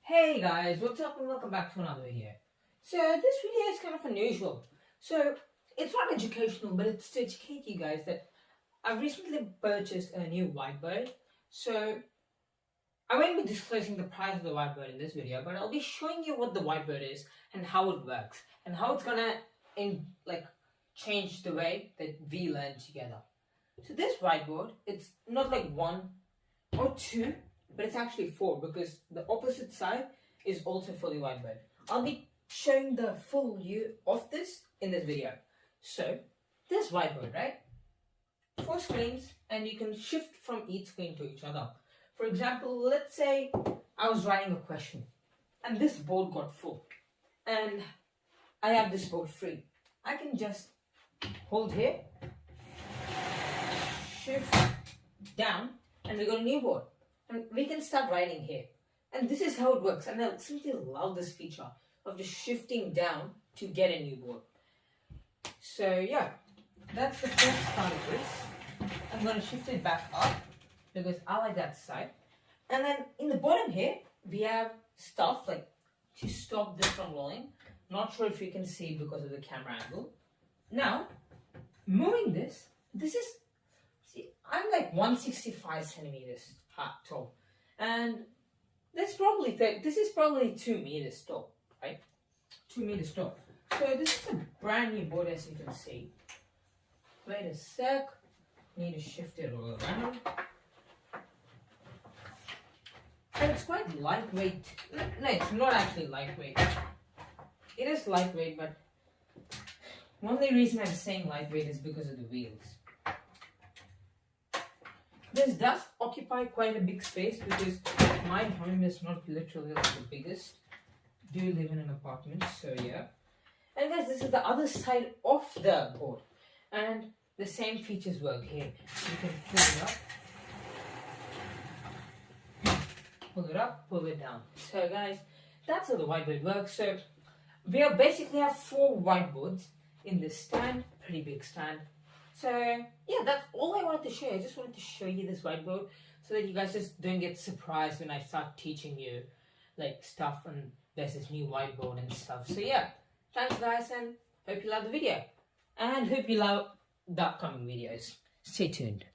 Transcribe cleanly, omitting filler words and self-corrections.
Hey guys, what's up and welcome back to another video. So this video is kind of unusual. So it's not educational, but it's to educate you guys that I've recently purchased a new whiteboard. So I won't be disclosing the price of the whiteboard in this video, but I'll be showing you what the whiteboard is and how it works and how it's gonna change the way that we learn together. So this whiteboard, it's not like one or two, but it's actually four because the opposite side is also fully whiteboard. I'll be showing the full view of this in this video. So this whiteboard, right? 4 screens, and you can shift from each screen to each other. For example, let's say I was writing a question and this board got full and I have this board free. I can just hold here, shift down, and we got a new board. And we can start writing here. And this is how it works. And I simply love this feature of just shifting down to get a new board. So yeah, that's the first part of this. I'm going to shift it back up because I like that side. And then in the bottom here, we have stuff like to stop this from rolling. Not sure if you can see because of the camera angle. Now, moving this is, see, I'm like 165 centimeters tall. And this is probably 2 meters tall, right? 2 meters tall. So this is a brand new board, as you can see. Wait a sec. Need to shift it all around. And it's quite lightweight. No, it's not actually lightweight. It is lightweight, but only reason I'm saying lightweight is because of the wheels. This does occupy quite a big space because my home is not literally like the biggest. I do live in an apartment, so yeah. And guys, this is the other side of the board. And the same features work here. You can pull it up, pull it down. So guys, that's how the whiteboard works. So we basically have 4 whiteboards in this stand, pretty big stand. So yeah, that's all I wanted to show you. I just wanted to show you this whiteboard so that you guys just don't get surprised when I start teaching you like stuff and there's this new whiteboard and stuff. So yeah, thanks guys, and hope you love the video and hope you love the upcoming videos. Stay tuned.